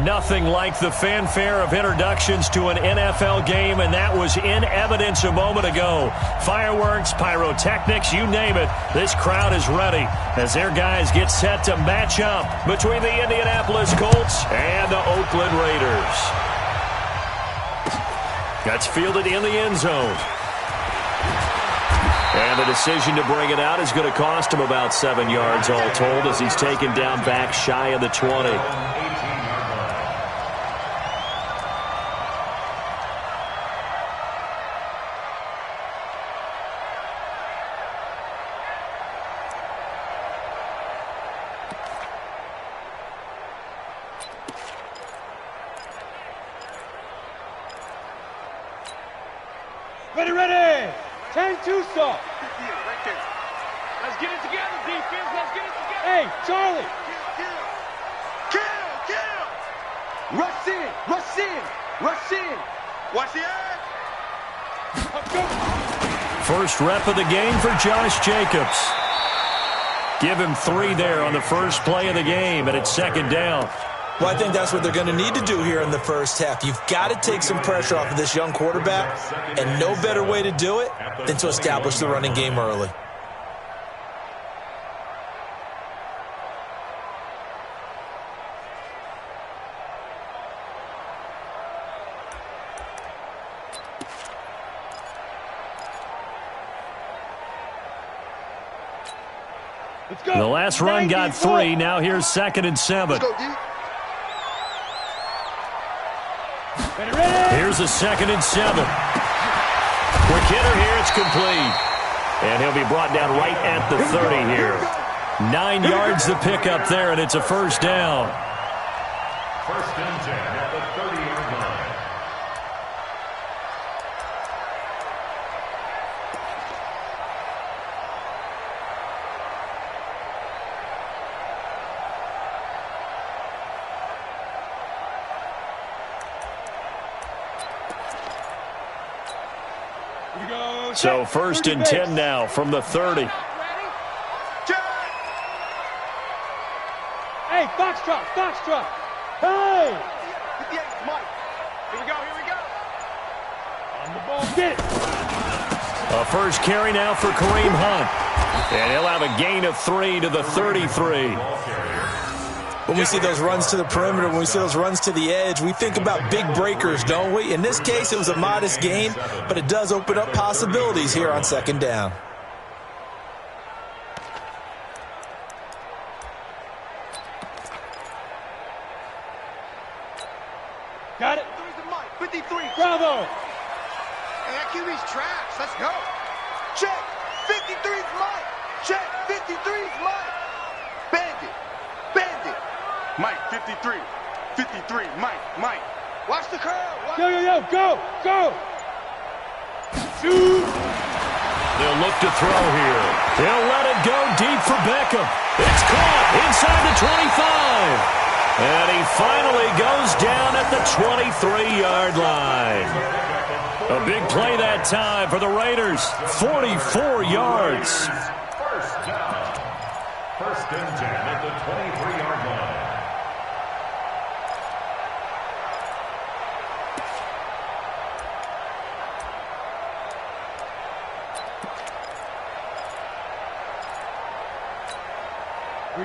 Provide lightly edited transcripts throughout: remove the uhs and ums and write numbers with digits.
Nothing like the fanfare of introductions to an NFL game, and that was in evidence a moment ago. Fireworks, pyrotechnics, you name it. This crowd is ready as their guys get set to match up between the Indianapolis Colts and the Oakland Raiders. That's fielded in the end zone. And the decision to bring it out is going to cost him about 7 yards all told as he's taken down back shy of the 20. Ready! 10-2 stop. Right there. Let's get it together, defense. Let's get it together. Hey, Charlie. Kill. Rush in. Watch the eye. Let's go. First rep of the game for Josh Jacobs. Give him 3 there on the first play of the game, and it's second down. Well, I think that's what they're going to need to do here in the first half. You've got to take some pressure off of this young quarterback, and no better way to do it than to establish the running game early. Let's go. The last run got 3. Now here's 2nd and 7. Let's go, D. Here's a 2nd and 7. Quick hitter here. It's complete. And he'll be brought down right at the 30 here. 9 yards to pick up there, and it's a first down. First and 10 at the 30-yard line. So first and 10 now from the 30. Hey, Foxtrot. Hey! Here we go. On the ball, get it. A first carry now for Kareem Hunt. And he'll have a gain of 3 to the 33. When we see those runs to the perimeter, when we see those runs to the edge, we think about big breakers, don't we? In this case, it was a modest gain, but it does open up possibilities here on second down. Got it. 53. Bravo. Hey, that QB's trash. Let's go. Check. 53's Mike. Check. 53's Mike. Bandit. Mike, 53. Mike. Watch the curl. Yo, go. Shoot. They'll look to throw here. They'll let it go deep for Beckham. It's caught inside the 25. And he finally goes down at the 23-yard line. A big play that time for the Raiders. 44 yards. First down. First and 10 at the 23-yard line.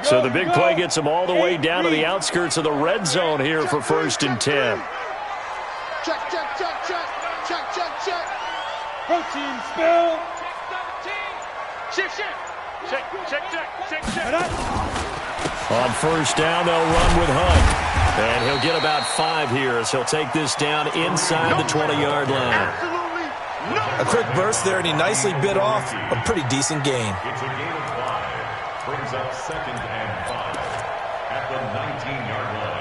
So the big play gets them all the way down to the outskirts of the red zone here for first and 10. Check. Protein spill. Check. On first down, they'll run with Hunt. And he'll get about 5 here as he'll take this down inside the 20-yard line. A quick burst there, and he nicely bit off a pretty decent gain. It's a gain of 5. Brings up 2nd and 5 at the 19-yard line.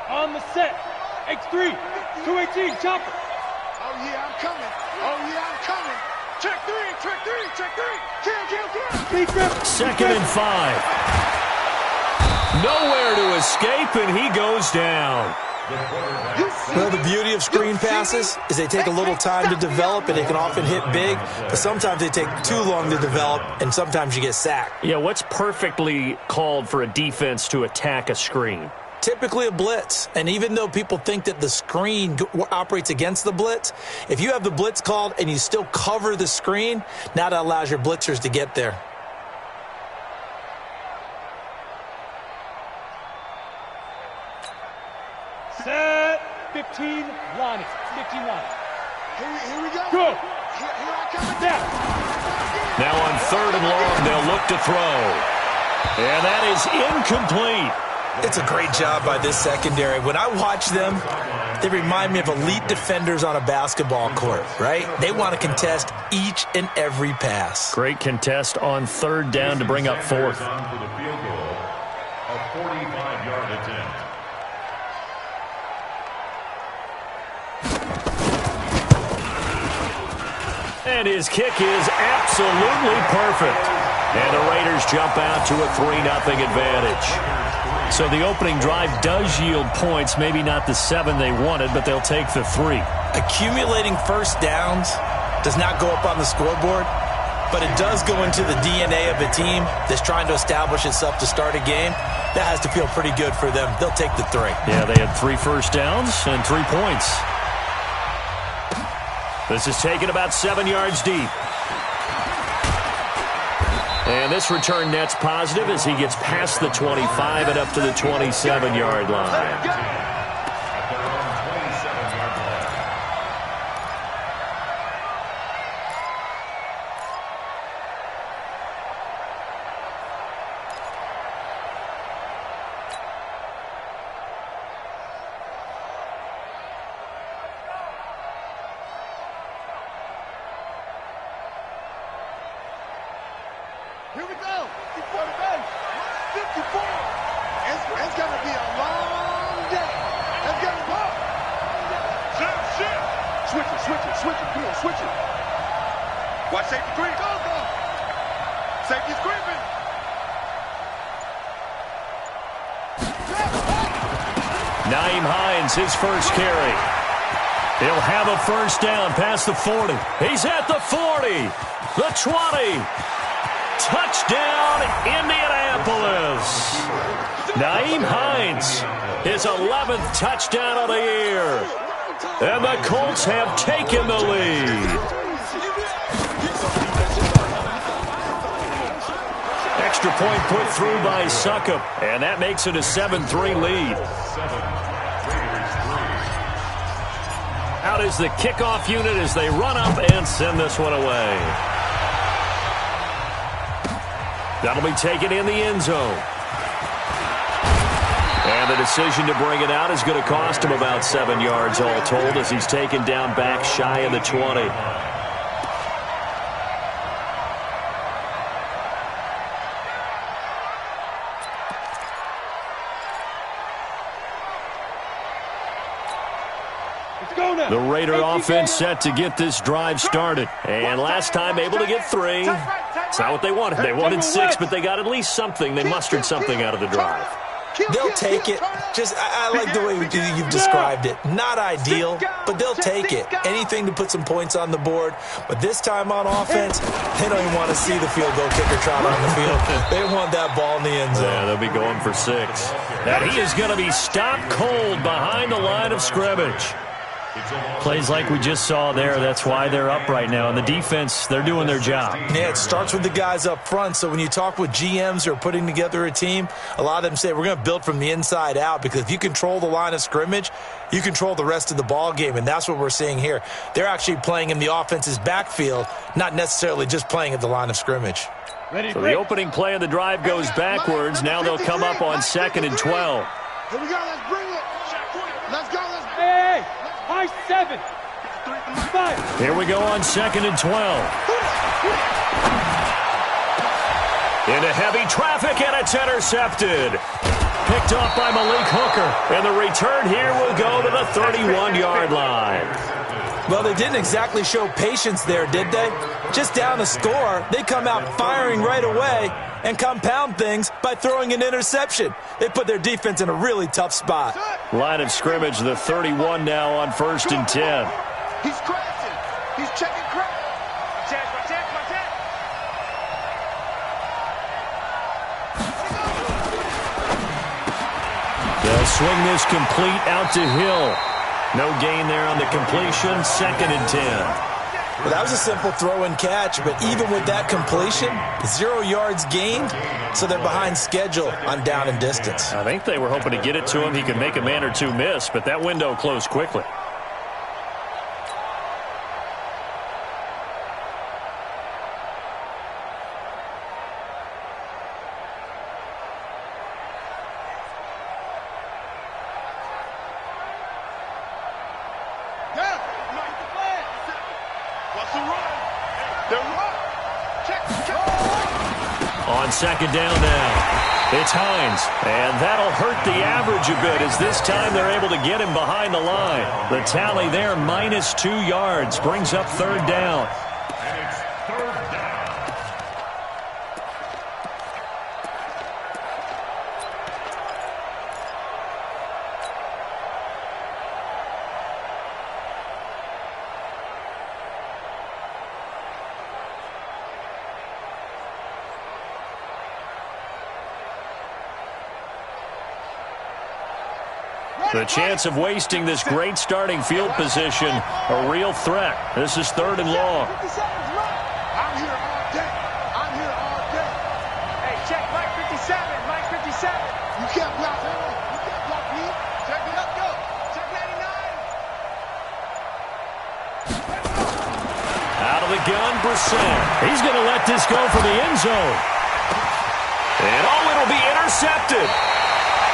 On the set. X3. 218. Chopper. yeah, I'm coming. Oh, yeah, I'm coming. Check three, check three, check three. Kill. Second and 5. Nowhere to escape, and he goes down. Well, the beauty of screen passes is they take a little time to develop, and they can often hit big, but sometimes they take too long to develop, and sometimes you get sacked. Yeah, what's perfectly called for a defense to attack a screen? Typically a blitz, and even though people think that the screen operates against the blitz, if you have the blitz called and you still cover the screen, now that allows your blitzers to get there. Set. 15, line it. 15 line. Here we go. Go. Here I come. Down. Now on 3rd and long, they'll look to throw. And that is incomplete. It's a great job by this secondary. When I watch them, they remind me of elite defenders on a basketball court, right? They want to contest each and every pass. Great contest on 3rd down to bring up 4th. For the field goal, a 45-yard attempt. And his kick is absolutely perfect. And the Raiders jump out to a 3-0 advantage. So the opening drive does yield points, maybe not the 7 they wanted, but they'll take the 3. Accumulating first downs does not go up on the scoreboard, but it does go into the DNA of a team that's trying to establish itself to start a game. That has to feel pretty good for them. They'll take the 3. Yeah, they had 3 first downs and 3 points. This is taken about 7 yards deep. And this return net's positive as he gets past the 25 and up to the 27-yard line. Here we go. Before the bench. 54. It's going to be a long day. Let's get it going. Shift. Switch it. Come on, switch it. Watch safety creep. Go. Safety's creeping. Nyheim Hines, his first carry. He'll have a first down past the 40. He's at the 40. The 20. Touchdown, Indianapolis. Nyheim Hines, his 11th touchdown of the year. And the Colts have taken the lead. Extra point put through by Succop, and that makes it a 7-3 lead. Out is the kickoff unit as they run up and send this one away. That'll be taken in the end zone. And the decision to bring it out is going to cost him about 7 yards all told as he's taken down back shy of the 20. The Raider offense set to get this drive started. And last time able to get 3. It's not what they wanted. They wanted 6, but they got at least something. They mustered something out of the drive. They'll take it. I like the way you've described it. Not ideal, but they'll take it. Anything to put some points on the board. But this time on offense, they don't even want to see the field goal kicker trot on the field. They want that ball in the end zone. Yeah, they'll be going for 6. And he is going to be stopped cold behind the line of scrimmage. Plays like we just saw there, that's why they're up right now. And the defense, they're doing their job. Yeah, it starts with the guys up front. So when you talk with GMs who are putting together a team, a lot of them say we're going to build from the inside out, because if you control the line of scrimmage, you control the rest of the ball game, and that's what we're seeing here. They're actually playing in the offense's backfield, not necessarily just playing at the line of scrimmage. So the opening play of the drive goes backwards. Now they'll come up on 2nd and 12. Here we go. Let's bring it. Let's go. Hey. High 7. 5. Here we go on 2nd and 12. Into heavy traffic, and it's intercepted. Picked off by Malik Hooker. And the return here will go to the 31-yard line. Well, they didn't exactly show patience there, did they? Just down a score, they come out firing right away and compound things by throwing an interception. They put their defense in a really tough spot. Line of scrimmage, the 31 now on 1st and 10. He's crashing. He's checking crash. They'll swing this complete out to Hill. No gain there on the completion, 2nd and 10. Well, that was a simple throw and catch, but even with that completion, 0 yards gained, so they're behind schedule on down and distance. I think they were hoping to get it to him. He could make a man or two miss, but that window closed quickly. On 2nd down now, it's Hines, and that'll hurt the average a bit as this time they're able to get him behind the line. The tally there, -2 yards, brings up 3rd down. And it's 3rd down. The chance of wasting this great starting field position, a real threat. This is 3rd and long. I'm here all day. I'm here all day. Hey, check Mike 57. Mike 57. You can't block me. You can't block me. Check it. Let's go. Check 99. Out of the gun, Brissett. He's going to let this go for the end zone. And it'll be intercepted.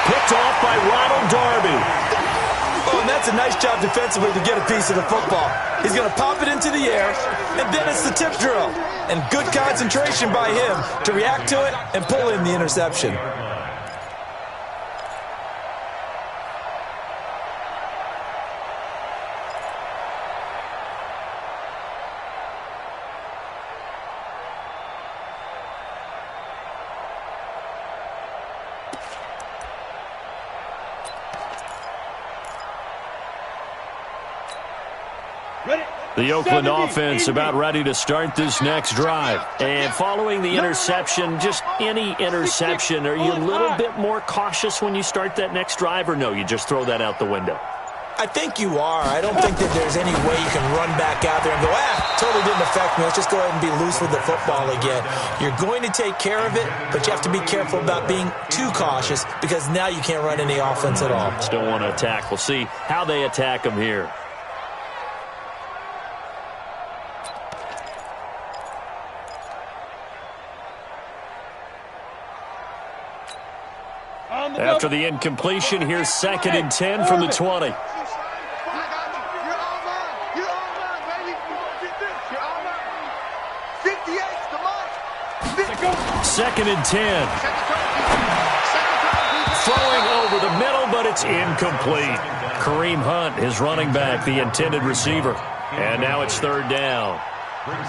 Picked off by Ronald Darby. Oh, and that's a nice job defensively to get a piece of the football. He's going to pop it into the air, and then it's the tip drill. And good concentration by him to react to it and pull in the interception. The Oakland offense about ready to start this next drive. And following the interception, just any interception, are you a little bit more cautious when you start that next drive, or no, you just throw that out the window? I think you are. I don't think that there's any way you can run back out there and go, totally didn't affect me. Let's just go ahead and be loose with the football again. You're going to take care of it, but you have to be careful about being too cautious because now you can't run any offense at all. Still want to attack. We'll see how they attack them here. After the incompletion, here's 2nd and 10 from the 20. 2nd and 10. Throwing over the middle, but it's incomplete. Kareem Hunt is running back, the intended receiver. And now it's 3rd down.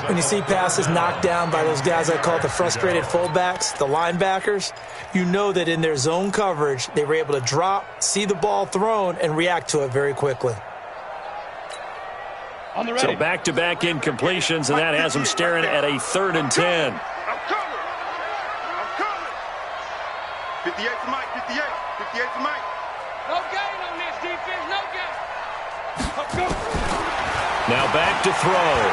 When you see passes knocked down by those guys I call the frustrated fullbacks, the linebackers, you know that in their zone coverage, they were able to drop, see the ball thrown, and react to it very quickly. So back-to-back incompletions, and that has them staring at a 3rd and 10. I'm coming. 58 for Mike. 58. 58 for Mike. No gain on this defense. No gain. I'm coming. Now back to throw.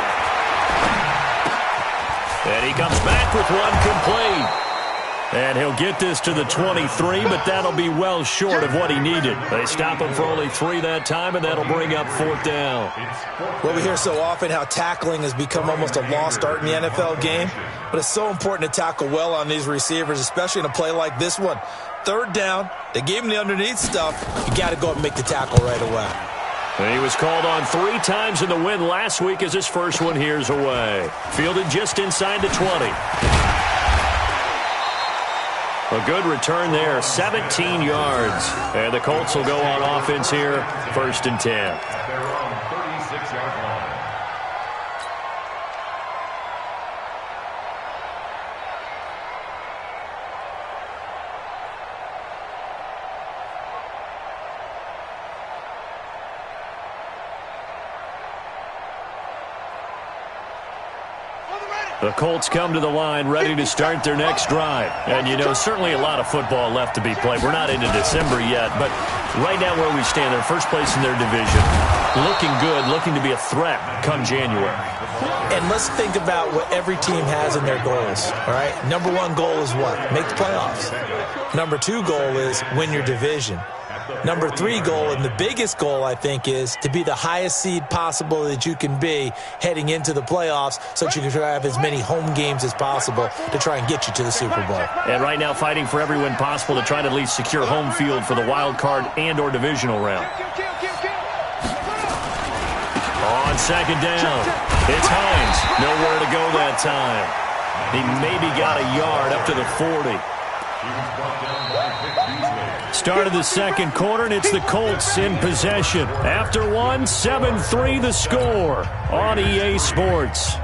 And he comes back with one complete. And he'll get this to the 23, but that'll be well short of what he needed. They stop him for only 3 that time, and that'll bring up 4th down. Well, we hear so often how tackling has become almost a lost art in the NFL game, but it's so important to tackle well on these receivers, especially in a play like this one. 3rd down, they gave him the underneath stuff. You got to go up and make the tackle right away. And he was called on 3 times in the win last week as his first one here's away. Fielded just inside the 20. A good return there, 17 yards. And the Colts will go on offense here, 1st and 10. They're on 36-yard line. The Colts come to the line ready to start their next drive. And, you know, certainly a lot of football left to be played. We're not into December yet, but right now where we stand, they're first place in their division. Looking good, looking to be a threat come January. And let's think about what every team has in their goals, all right? Number one goal is what? Make the playoffs. Number two goal is win your division. Number three goal, and the biggest goal, I think, is to be the highest seed possible that you can be heading into the playoffs so that you can have as many home games as possible to try and get you to the Super Bowl. And right now fighting for every win possible to try to at least secure home field for the wild card and or divisional round. On second down, it's Hines. Nowhere to go that time. He maybe got a yard up to the 40. Start of the second quarter, and it's the Colts in possession. After one, 7-3 the score on EA Sports.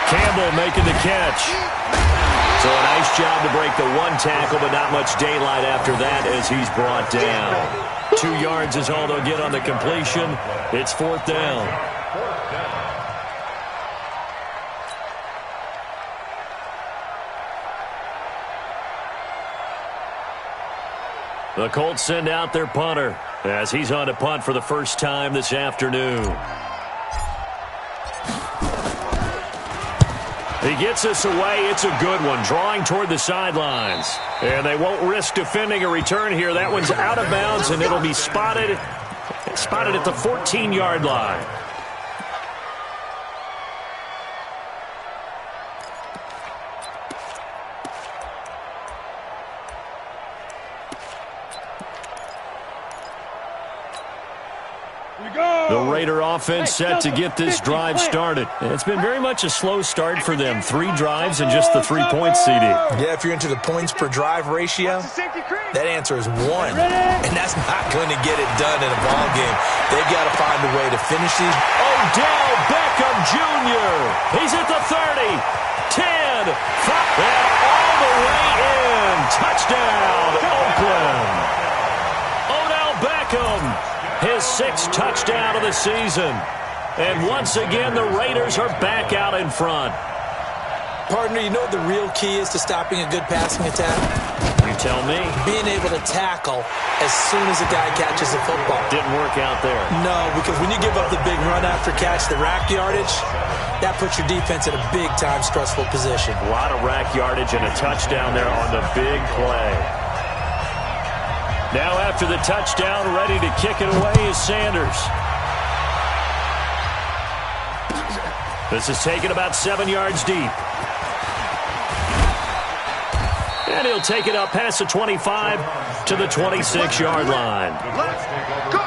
Campbell making the catch. So a nice job to break the one tackle, but not much daylight after that as he's brought down. 2 yards is all they'll get on the completion. It's fourth down. The Colts send out their punter as he's on to punt for the first time this afternoon. He gets us away. It's a good one, drawing toward the sidelines. And they won't risk defending a return here. That one's out of bounds, and it'll be spotted at the 14-yard line. The Raider offense set to get this drive started. It's been very much a slow start for them. 3 drives and just the 3 points, CD. Yeah, if you're into the points per drive ratio, that answer is 1. And that's not going to get it done in a ball game. They've got to find a way to finish these. Odell Beckham Jr. He's at the 30, 10, 5, and all the way in. Touchdown, Oakland. Odell Beckham. His 6th touchdown of the season. And once again, the Raiders are back out in front. Partner, you know what the real key is to stopping a good passing attack? You tell me. Being able to tackle as soon as a guy catches the football. Didn't work out there. No, because when you give up the big run after catch, the rack yardage, that puts your defense in a big-time stressful position. A lot of rack yardage and a touchdown there on the big play. Now after the touchdown, ready to kick it away is Sanders. This is taken about 7 yards deep. And he'll take it up past the 25 to the 26-yard line. Let's go.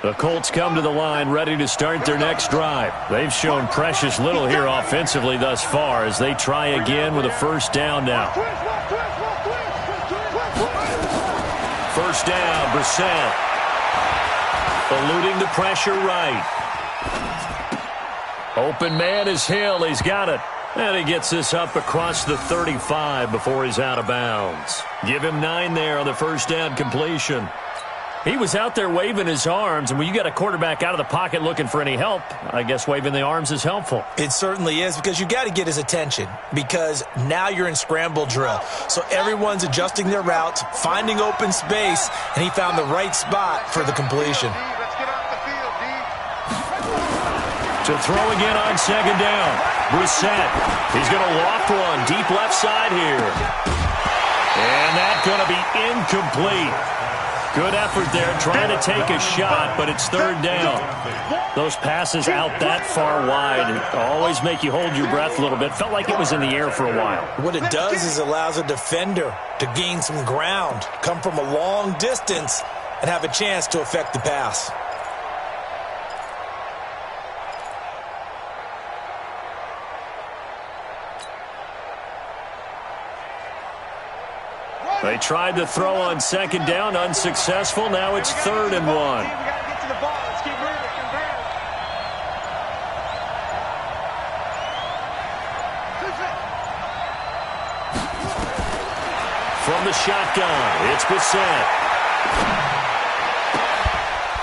The Colts come to the line ready to start their next drive. They've shown precious little here offensively thus far as they try again with a first down now. First down, Brissett. Eluding the pressure right. Open man is Hill. He's got it. And he gets this up across the 35 before he's out of bounds. Give him 9 there on the first down completion. He was out there waving his arms, and when you got a quarterback out of the pocket looking for any help, I guess waving the arms is helpful. It certainly is, because you got to get his attention, because now you're in scramble drill. So everyone's adjusting their routes, finding open space, and he found the right spot for the completion. To throw again on second down. Brissett. He's going to loft one deep left side here. And that's going to be incomplete. Good effort there, trying to take a shot, but it's third down. Those passes out that far wide always make you hold your breath a little bit. Felt like it was in the air for a while. What it does is allows a defender to gain some ground, come from a long distance, and have a chance to affect the pass. They tried to throw on second down, unsuccessful. Now it's 3rd and 1. We got to get to the ball. Let's keep moving. Convert. From the shotgun, it's Bissett.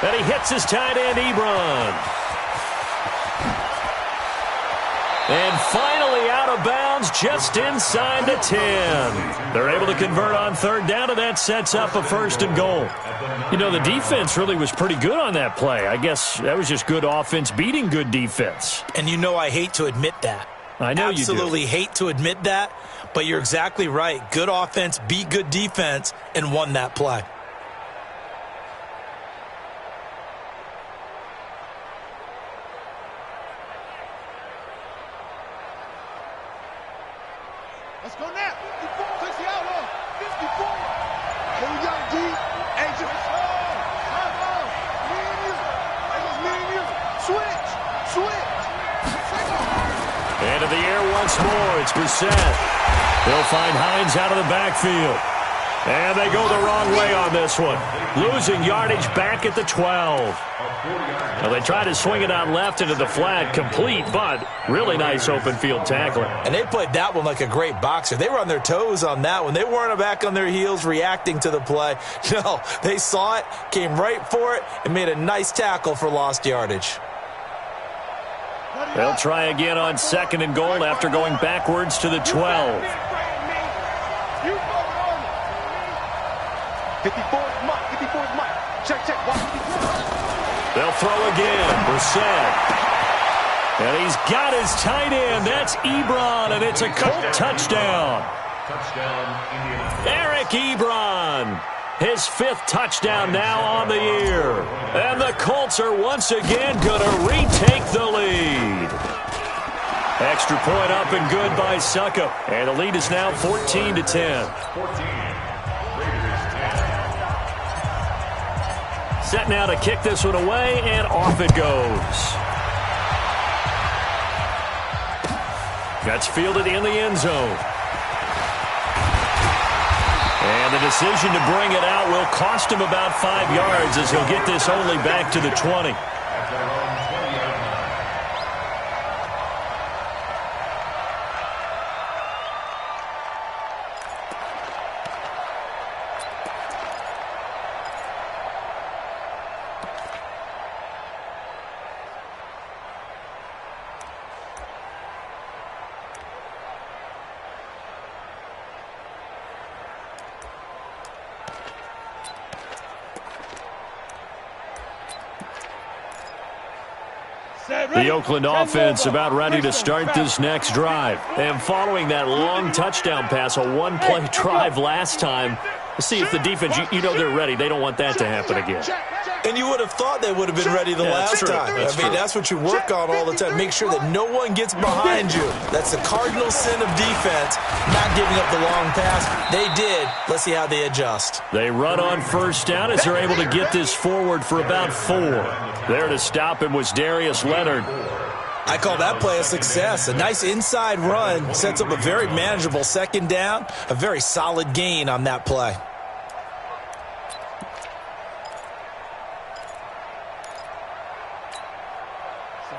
And he hits his tight end, Ebron. And finally out of bounds, just inside the 10. They're able to convert on third down, and that sets up a 1st and goal. You know, the defense really was pretty good on that play. I guess that was just good offense beating good defense. And you know I hate to admit that. I know you do. Absolutely hate to admit that, but you're exactly right. Good offense beat good defense and won that play. Let's go now. 54. Takes the out on. 54. Here we go, D. Agent. Me and you. Me and you. Switch. Switch. Into the air once more. It's Bissett. They'll find Hines out of the backfield. And they go the wrong way on this one. Losing yardage back at the 12. Now they try to swing it out left into the flat, complete, but really nice open field tackling. And they played that one like a great boxer. They were on their toes on that one. They weren't back on their heels reacting to the play. No, they saw it, came right for it, and made a nice tackle for lost yardage. They'll try again on 2nd and goal after going backwards to the 12. 54 is Mike. 54 is Mike. Check, check. Watch 54. They'll throw again. Brissett. And he's got his tight end. That's Ebron, and it's a Colt touchdown. Eric Ebron. His 5th touchdown now on the year. And the Colts are once again going to retake the lead. Extra point up and good by Suckup. And the lead is now 14-10. 14. Set now to kick this one away, and off it goes. That's fielded in the end zone. And the decision to bring it out will cost him about 5 yards as he'll get this only back to the 20. The Oakland offense about ready to start this next drive. And following that long touchdown pass, a one-play drive last time, let's see if the defense, you know they're ready. They don't want that to happen again. And you would have thought they would have been ready the last time. That's what you work on all the time. Make sure that no one gets behind you. That's the cardinal sin of defense, not giving up the long pass. They did. Let's see how they adjust. They run on 1st down as they're able to get this forward for about 4. There to stop him was Darius Leonard. I call that play a success. A nice inside run sets up a very manageable 2nd down. A very solid gain on that play.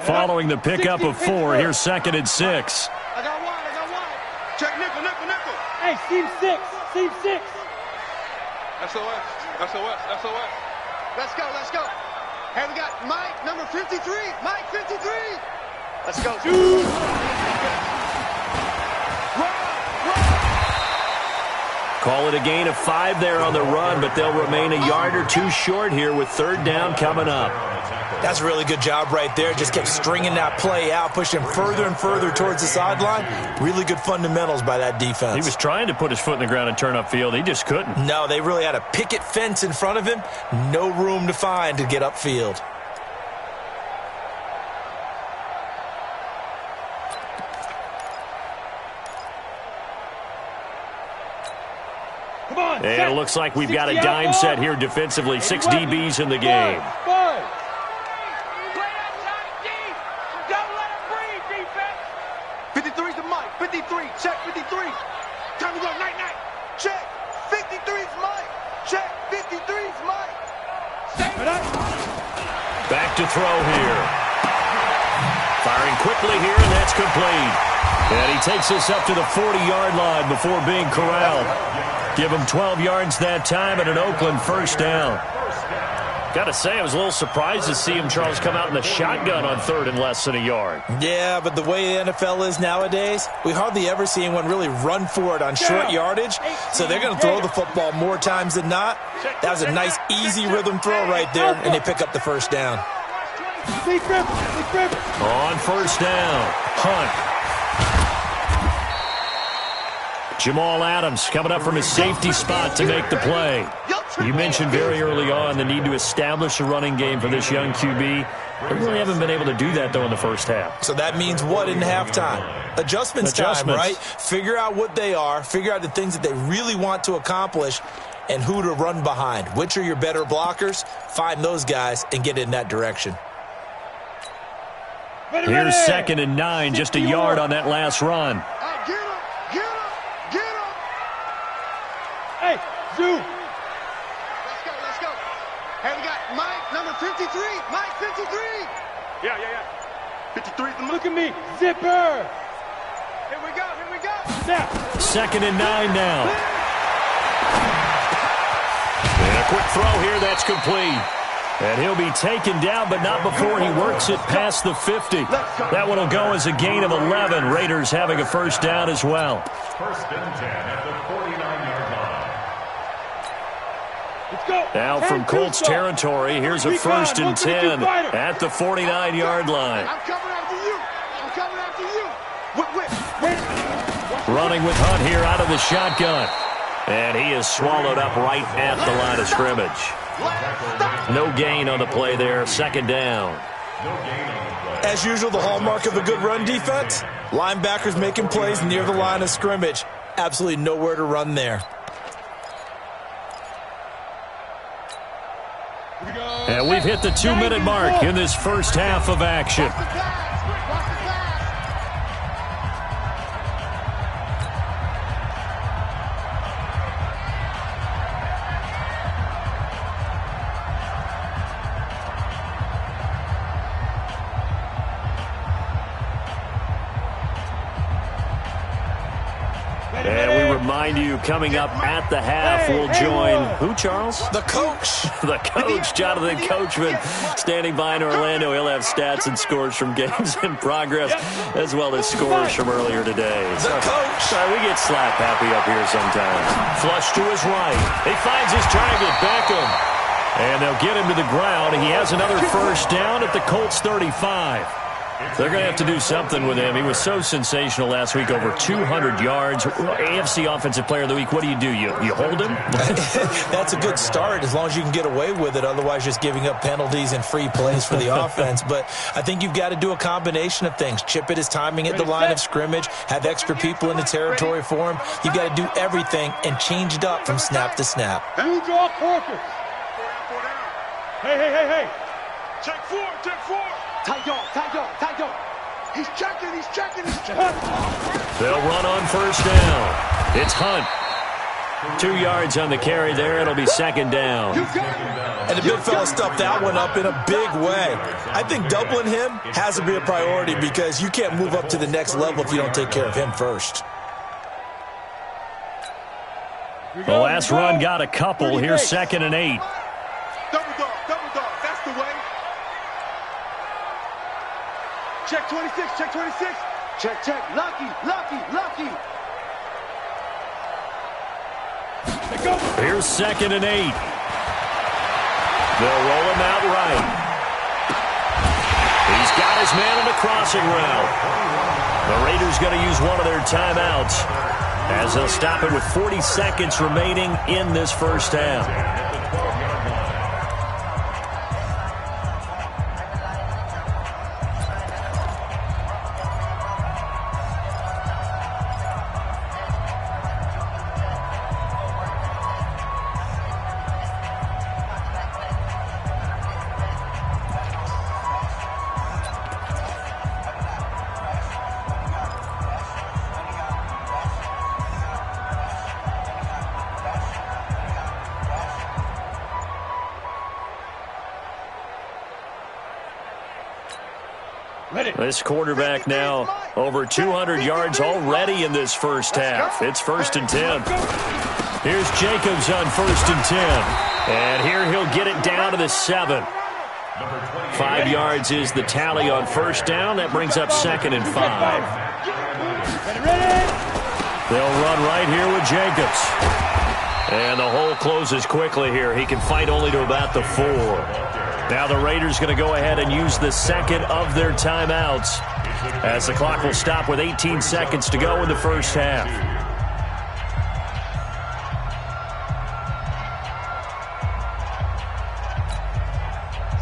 Following the pickup of 4, here's 2nd and 6. I got wide. Check nickel. Hey, seam 6. SOS. Let's go. Hey, we got Mike, number 53. Mike, 53. Let's go. Call it a gain of 5 there on the run, but they'll remain a yard or 2 short here with 3rd down coming up. That's a really good job right there. Just kept stringing that play out, pushing him further and further towards the sideline. Really good fundamentals by that defense. He was trying to put his foot in the ground and turn upfield. He just couldn't. No, they really had a picket fence in front of him. No room to find to get upfield. And it looks like we've got a dime set here defensively. 6 DBs in the game. 53's the Mike. 53. Check 53. Time to go. Night, night. Check. 53's Mike. Check. 53's Mike. Back to throw here. Firing quickly here, and that's complete. And he takes us up to the 40-yard line before being corralled. Give him 12 yards that time and an Oakland first down. Got to say, I was a little surprised to see him, Charles, come out in the shotgun on 3rd and less than a yard. Yeah, but the way the NFL is nowadays, we hardly ever see anyone really run for it on short yardage. So they're going to throw the football more times than not. That was a nice, easy rhythm throw right there, and they pick up the first down. On first down, Hunt. Jamal Adams coming up from his safety spot to make the play. You mentioned very early on the need to establish a running game for this young QB. They really haven't been able to do that, though, in the first half. So that means what in halftime? Adjustments time, right? Figure out what they are, figure out the things that they really want to accomplish, and who to run behind. Which are your better blockers? Find those guys and get in that direction. Here's 2nd and 9, just a yard on that last run. Hey, Zoo. Let's go. Hey, we got Mike, number 53. Mike, 53. Yeah. 53's the Look at me. Zipper. Here we go. Now. 2nd and 9 now. And a quick throw here, that's complete. And he'll be taken down, but not before he works it past the 50. That one will go as a gain of 11. Raiders having a first down as well. 1st and 10 at the 49-yard line. Let's go. Now from Colts territory, here's a 1st and 10 at the 49-yard line. I'm coming after you. Running with Hunt here out of the shotgun. And he is swallowed up right at the line of scrimmage. No gain on the play there. 2nd down. As usual, the hallmark of a good run defense, linebackers making plays near the line of scrimmage. Absolutely nowhere to run there. And we've hit the 2-minute mark in this first half of action. And we remind you, coming up at the half, we'll join who, Charles? The coach. The coach, Jonathan Coachman, standing by in Orlando. He'll have stats and scores from games in progress, as well as scores from earlier today. The coach. Sorry, we get slap happy up here sometimes. Flush to his right. He finds his target, Beckham. And they'll get him to the ground. He has another first down at the Colts 35. They're going to have to do something with him. He was so sensational last week, over 200 yards. AFC Offensive Player of the Week, what do? You hold him? That's a good start as long as you can get away with it. Otherwise, just giving up penalties and free plays for the offense. But I think you've got to do a combination of things. Chip it his timing at the line of scrimmage, have extra people in the territory for him. You've got to do everything and change it up from snap to snap. You draw quarters. Hey. Check four. Tight dog. He's checking. They'll run on first down. It's Hunt. 2 yards on the carry there. It'll be 2nd down. And the big fella stuffed that one up in a big way. I think doubling him has to be a priority because you can't move up to the next level if you don't take care of him first. The last run got a couple. Here's 2nd and 8. Double dog. That's the way. Check 26. Check. Lucky. Here's 2nd and 8. They'll roll him out right. He's got his man in the crossing route. The Raiders going to use one of their timeouts as they'll stop it with 40 seconds remaining in this first half. This quarterback now over 200 yards already in this first half. It's 1st and 10. Here's Jacobs on 1st and 10. And here he'll get it down to the 7. 5 yards is the tally on first down. That brings up 2nd and 5. They'll run right here with Jacobs. And the hole closes quickly here. He can fight only to about the 4. Now the Raiders going to go ahead and use the second of their timeouts as the clock will stop with 18 seconds to go in the first half.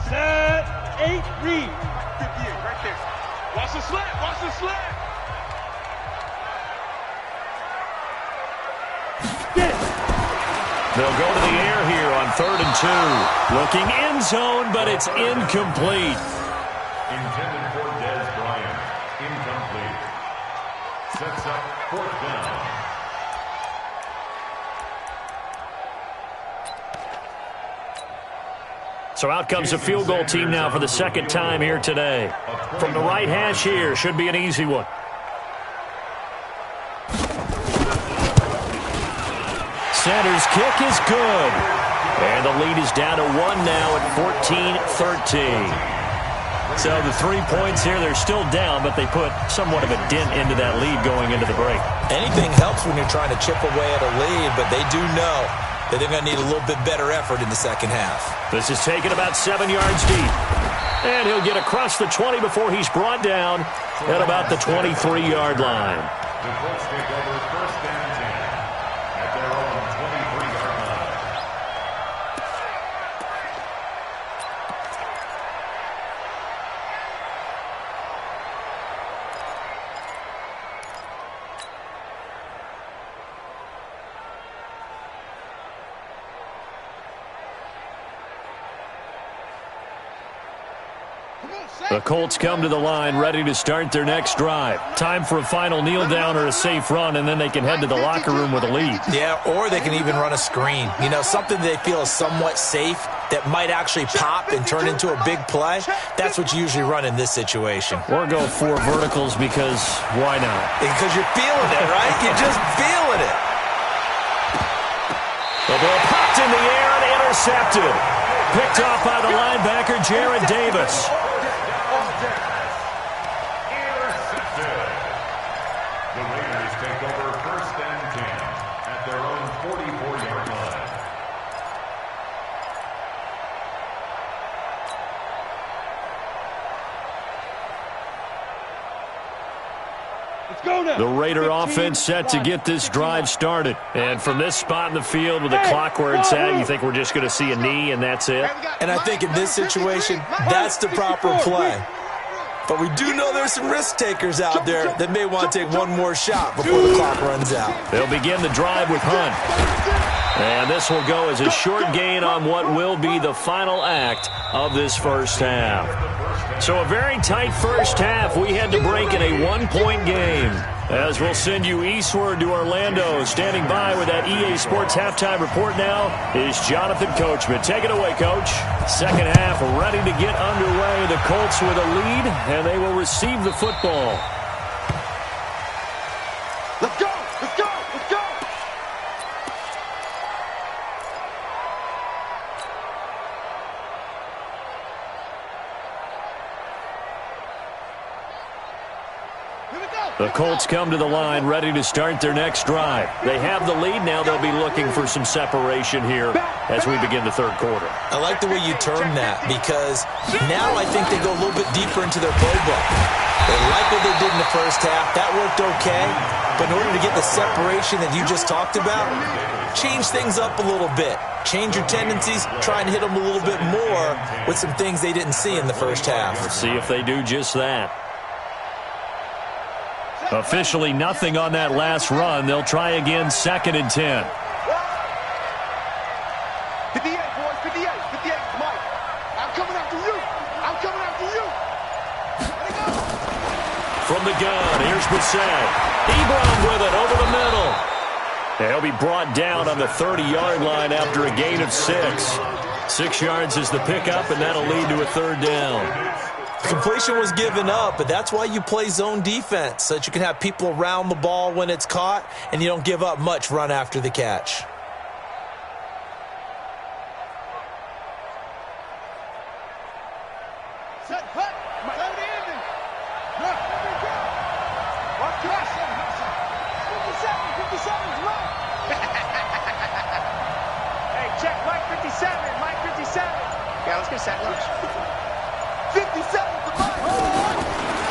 Set, 8, read. 58 right there. Watch the slant, watch the slant. Get it. They'll go to the air here on 3rd and 2. Looking end zone, but it's incomplete. Intended for Dez Bryant. Incomplete. Sets up 4th down. So out comes the field goal team now for the second time here today. From the right hash here, should be an easy one. Center's kick is good. And the lead is down to 1 now at 14-13. So the 3 points here, they're still down, but they put somewhat of a dent into that lead going into the break. Anything helps when you're trying to chip away at a lead, but they do know that they're going to need a little bit better effort in the second half. This is taken about 7 yards deep. And he'll get across the 20 before he's brought down at about the 23-yard line. The Colts take over 1st and 10 at their own 23-yard line. The Colts come to the line ready to start their next drive. Time for a final kneel down or a safe run, and then they can head to the locker room with a lead. Yeah, or they can even run a screen. You know, something they feel is somewhat safe that might actually pop and turn into a big play. That's what you usually run in this situation. Or go 4 verticals because why not? Because you're feeling it, right? You're just feeling it. The ball popped in the air and intercepted. Picked off by the linebacker, Jared Davis. The Raiders take over 1st and 10 at their own 44-yard line. Let's go now. The Raider offense set to get this drive started. And from this spot in the field with the clock where it's at, you think we're just going to see a knee and that's it? And I think in this situation, that's the proper play. But we do know there's some risk takers out there that may want to take one more shot before the clock runs out. They'll begin the drive with Hunt. And this will go as a short gain on what will be the final act of this first half. So a very tight first half. We had to break in a 1-point game. As we'll send you eastward to Orlando. Standing by with that EA Sports halftime report now is Jonathan Coachman. Take it away, Coach. Second half ready to get underway. The Colts with a lead, and they will receive the football. Let's go! Let's go! Let's go! The Colts come to the line ready to start their next drive. They have the lead. Now they'll be looking for some separation here as we begin the third quarter. I like the way you term that because now I think they go a little bit deeper into their playbook. They like what they did in the first half. That worked okay. But in order to get the separation that you just talked about, change things up a little bit. Change your tendencies. Try and hit them a little bit more with some things they didn't see in the first half. Let's see if they do just that. Officially nothing on that last run. They'll try again, 2nd and 10. 58, boys, 58, 58, Mike. I'm coming after you. I'm coming after you. From the gun, here's Brissett. Ebron with it over the middle. He'll be brought down on the 30-yard line after a gain of 6. 6 yards is the pickup, and that'll lead to a 3rd down. Completion was given up, but that's why you play zone defense, so that you can have people around the ball when it's caught, and you don't give up much run after the catch. Set, hut, my the ending. Look, here we go. Watch your 57, 57's right. Hey, check Mike 57, Mike 57. Yeah, let's get set lunch. 57 to Mike.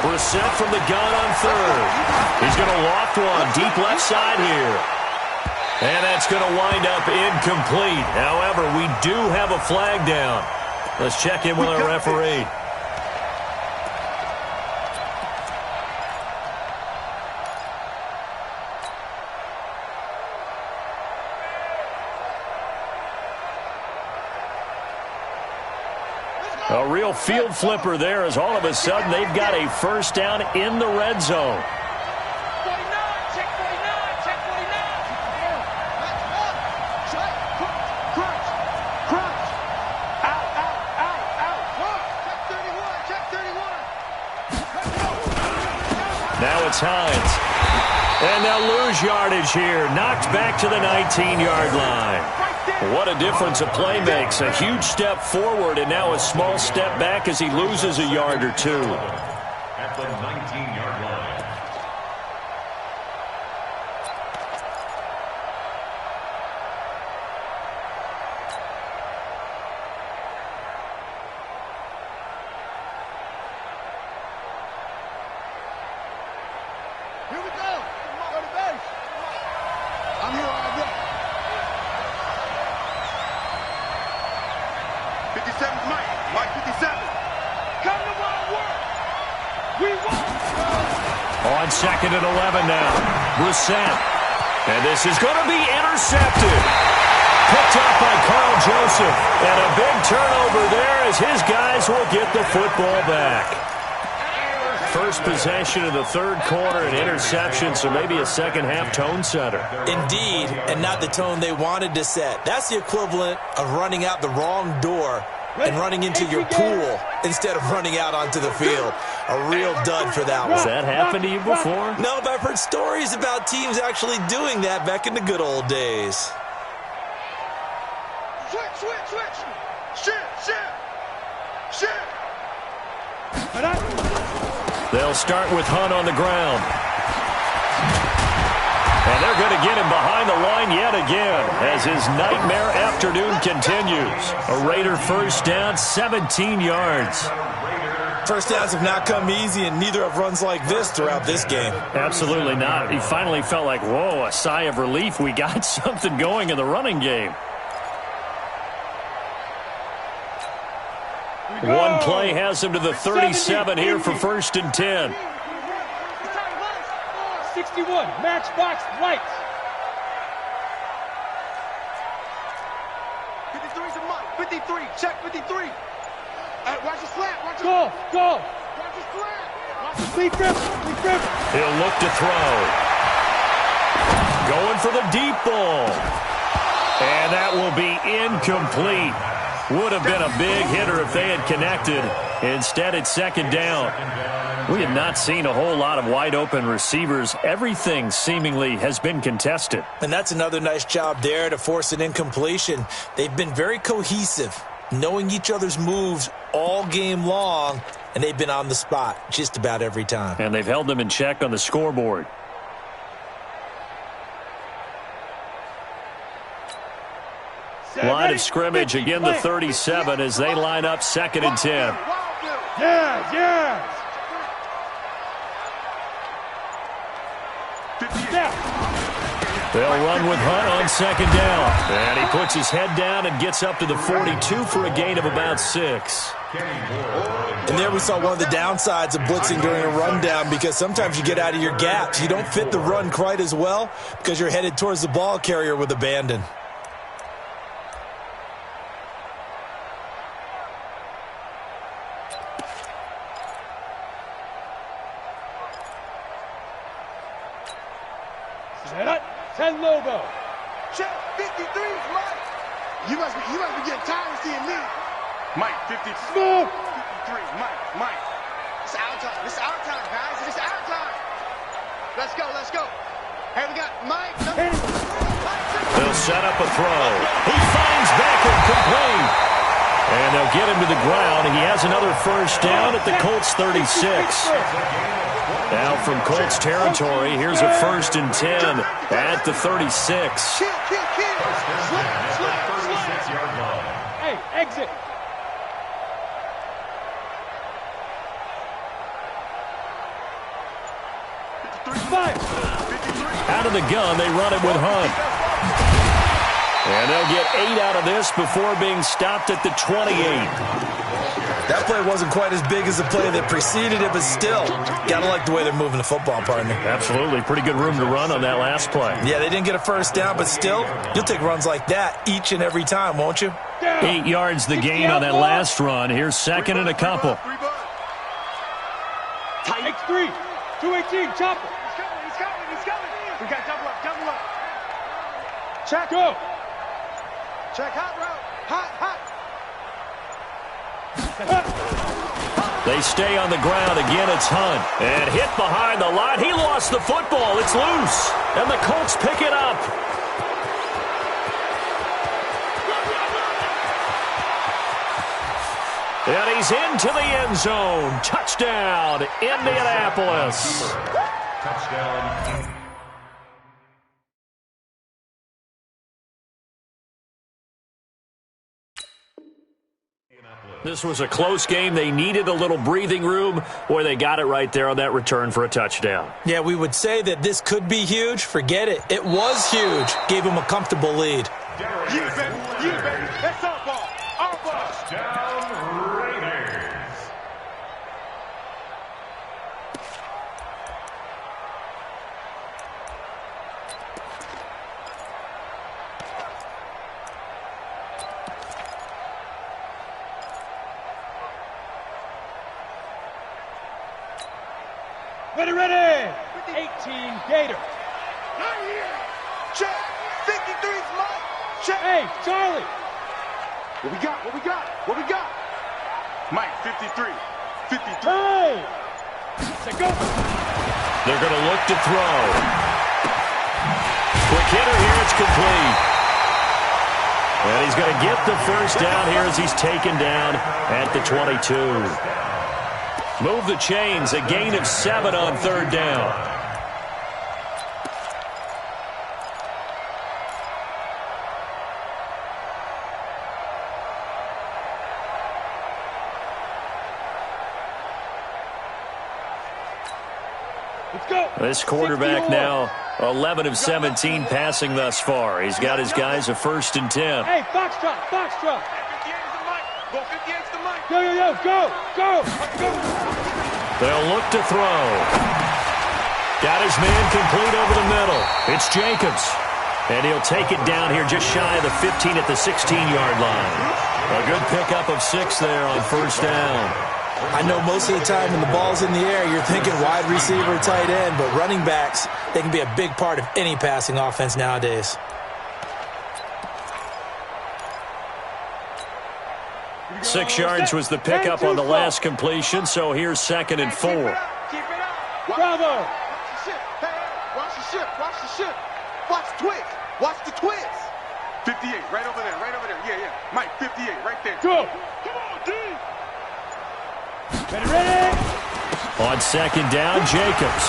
Brissett from the gun on 3rd. He's going to loft one deep left side here. And that's going to wind up incomplete. However, we do have a flag down. Let's check in with our referee. A real field flipper there as all of a sudden they've got a first down in the red zone. 49, check 49, check 49. Check, crunch, crunch. Out, out, out, out. Check 31, check 31. Now it's Hines. And they'll lose yardage here. Knocked back to the 19-yard line. What a difference a play makes. A huge step forward and now a small step back as he loses a yard or two. At the 19-yard line. Here we go. Go to base. I'm here all day. 57's Mike. Mike 57. Come to my work. We won. On 2nd and 11 now. Brissett. And this is going to be intercepted. Picked up by Carl Joseph. And a big turnover there as his guys will get the football back. First possession of the 3rd quarter, an interception, so maybe a second-half tone setter. Indeed, and not the tone they wanted to set. That's the equivalent of running out the wrong door and running into your pool instead of running out onto the field. A real dud for that one. Has that happened to you before? No, but I've heard stories about teams actually doing that back in the good old days. Switch, switch, switch. Shift, shift. Shift. They'll start with Hunt on the ground. And they're going to get him behind the line yet again as his nightmare afternoon continues. A Raider first down, 17 yards. First downs have not come easy, and neither have runs like this throughout this game. Absolutely not. He finally felt like, whoa, a sigh of relief. We got something going in the running game. One play has him to the 37 here for 1st and 10. 61, matchbox lights. 53's a Mike. 53, check 53. Watch the slant, watch the Go, go. Watch the slant. Watch the Complete grip, complete grip. He'll look to throw. Going for the deep ball. And that will be incomplete. Would have been a big hitter if they had connected. Instead, it's 2nd down. We have not seen a whole lot of wide-open receivers. Everything seemingly has been contested. And that's another nice job there to force an incompletion. They've been very cohesive. knowing each other's moves all game long, and they've been on the spot just about every time. And they've held them in check on the scoreboard. Line of scrimmage, again the 37 as they line up 2nd and 10. Yes, yes. They'll run with Hunt on 2nd down. And he puts his head down and gets up to the 42 for a gain of about 6. And there we saw one of the downsides of blitzing during a rundown, because sometimes you get out of your gaps. You don't fit the run quite as well because you're headed towards the ball carrier with abandon. Ten Lobo. Check 53's Mike. You must be getting tired of seeing me. Mike 50. Move. 53. Mike. It's our time. It's our time, guys. It's our time. Let's go. Hey, we got Mike. They'll set up a throw. He finds Beckham complete. And they'll get him to the ground. He has another first down at the Colts 36. Now from Colts territory, here's a 1st and 10 at the 36. Hey, exit. Out of the gun, they run it with Hunt. And they'll get 8 out of this before being stopped at the 28. That play wasn't quite as big as the play that preceded it, but still, got to like the way they're moving the football, partner. Absolutely. Pretty good room to run on that last play. Yeah, they didn't get a first down, but still, you'll take runs like that each and every time, won't you? 8 yards the gain on that last run. Here's 2nd and a couple. X3. 218. Chopper. He's coming. We got double up. Check. Go. Check hot route. Hot. They stay on the ground. Again, it's Hunt. And hit behind the line. He lost the football. It's loose. And the Colts pick it up. And he's into the end zone. Touchdown, Indianapolis. Touchdown. This was a close game. They needed a little breathing room. Boy, they got it right there on that return for a touchdown. Yeah, we would say that this could be huge. Forget it. It was huge. Gave them a comfortable lead. You baby. That's our ball. Touchdown, Raiders. Ready. 18 Gator. Not here. Check. 53's Mike. Check. Hey, Charlie. What we got? Mike 53. Hey. Let's go. They're going to look to throw. Quick hitter here. It's complete. And he's going to get the first down here as he's taken down at the 22. Move the chains, a gain of 7 on 3rd down. Let's go. This quarterback now 11 of 17 passing thus far. He's got his guys a 1st and 10. Hey, Foxtrot. 58 is the Mike. Go 58 is the Mike. Yo, go. They'll look to throw. Got his man complete over the middle. It's Jacobs. And he'll take it down here just shy of the 15 at the 16-yard line. A good pickup of 6 there on 1st down. I know most of the time when the ball's in the air, you're thinking wide receiver, tight end, but running backs, they can be a big part of any passing offense nowadays. Six yards was the pickup on the last completion, so here's 2nd and 4. Keep it up. Bravo. Watch the ship. Watch the twist. 58, right over there, right over there. Yeah, yeah. Mike, 58, right there. Go. Come on, D. Ready. On second down, Jacobs.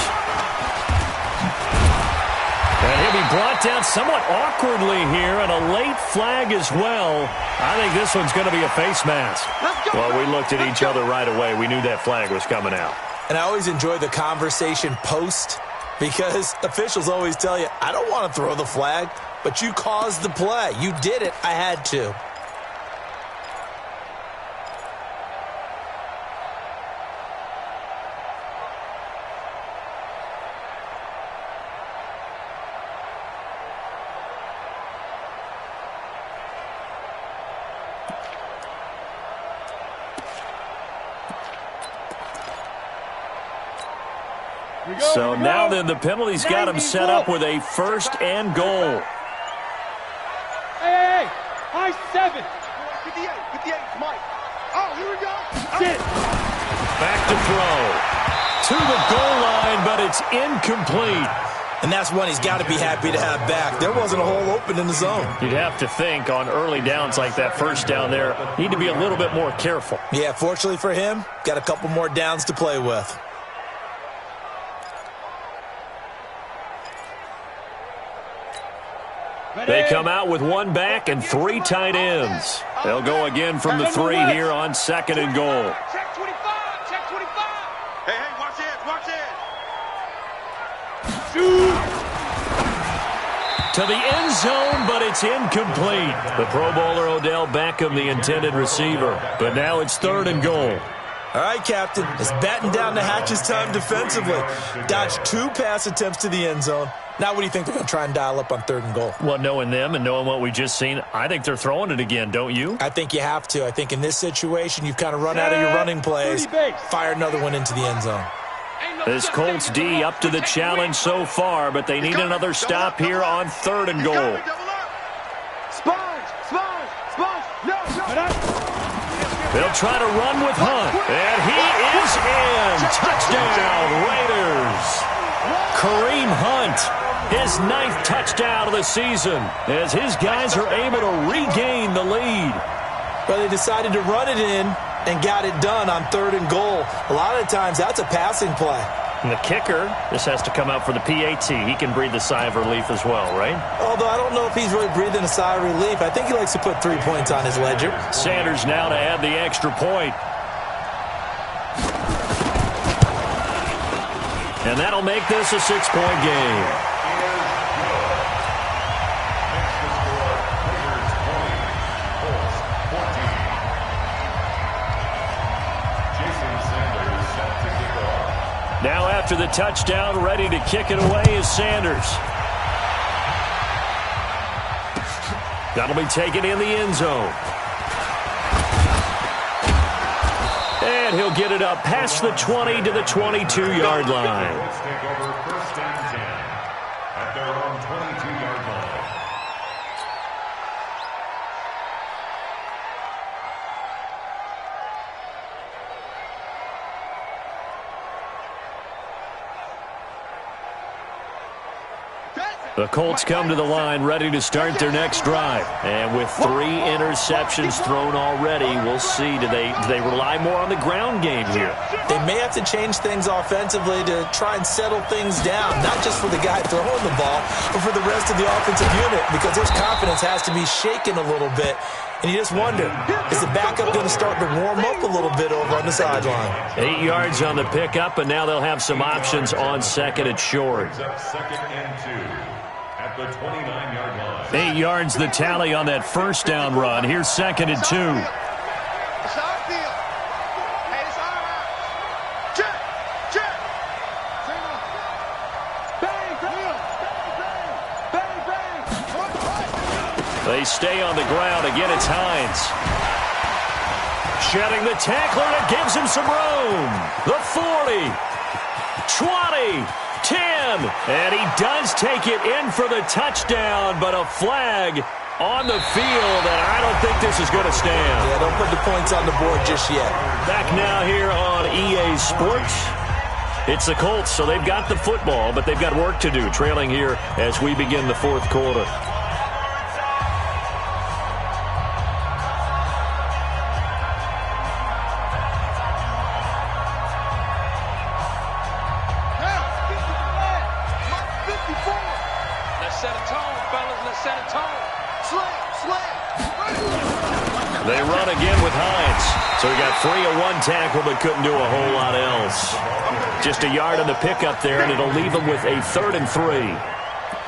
And he'll be brought down somewhat awkwardly here, and a late flag as well. I think this one's going to be a face mask. Well, we looked at each other right away. We knew that flag was coming out. And I always enjoy the conversation post because officials always tell you, I don't want to throw the flag, but you caused the play. You did it. I had to. So now then the penalty's got him set up with a first and goal. Hey, high 7. 58, 58, Mike. Oh, here we go. Sit. Back to throw. To the goal line, but it's incomplete. And that's one he's got to be happy to have back. There wasn't a hole open in the zone. You'd have to think on early downs like that first down there, need to be a little bit more careful. Yeah, fortunately for him, got a couple more downs to play with. They come out with one back and 3 tight ends. They'll go again from the 3 here on second and goal. Check 25. Check 25. Hey, watch it, watch it. Shoot. To the end zone, but it's incomplete. The Pro Bowler Odell Beckham, the intended receiver. But now it's third and goal. All right, Captain, it's batten down the hatches time defensively. Dodged 2 pass attempts to the end zone. Now what do you think they're going to try and dial up on third and goal? Well, knowing them and knowing what we just seen, I think they're throwing it again, don't you? I think you have to. I think in this situation, you've kind of run out of your running plays. Fire another one into the end zone. This Colts D up to the challenge so far, but they need another stop here on third and goal. Sponge. No. They'll try to run with Hunt, and he is in. Touchdown, Raiders. Kareem Hunt, his 9th touchdown of the season, as his guys are able to regain the lead. But they decided to run it in and got it done on third and goal. A lot of times, that's a passing play. And the kicker, this has to come out for the PAT. He can breathe a sigh of relief as well, right? Although I don't know if he's really breathing a sigh of relief. I think he likes to put 3 points on his ledger. Sanders now to add the extra point. And that'll make this a 6-point game. Now after the touchdown, ready to kick it away is Sanders. That'll be taken in the end zone. And he'll get it up past the 20 to the 22-yard line. Let's take over first and 10 at their own 22-yard line. The Colts come to the line ready to start their next drive. And with 3 interceptions thrown already, we'll see. Do they rely more on the ground game here? They may have to change things offensively to try and settle things down, not just for the guy throwing the ball, but for the rest of the offensive unit, because his confidence has to be shaken a little bit. And you just wonder, is the backup going to start to warm up a little bit over on the sideline? 8 yards on the pickup, and now they'll have some options on second and short. Second and 2 at the 29-yard line. 8 yards the tally on that first down run. Here's second and 2. It's our field. Hey, it's our house. Check. Bang. They stay on the ground. Again, it's Hines. Shedding the tackler, and it gives him some room. The 40, 20, 10, and he does take it in for the touchdown, but a flag on the field, and I don't think this is going to stand. Yeah, don't put the points on the board just yet. Back now here on EA Sports. It's the Colts, so they've got the football, but they've got work to do, trailing here as we begin the fourth quarter. set a tone. They run again with Hines. So he got free of one tackle but couldn't do a whole lot else. Just a yard on the pickup there, and it'll leave them with a 3rd and 3.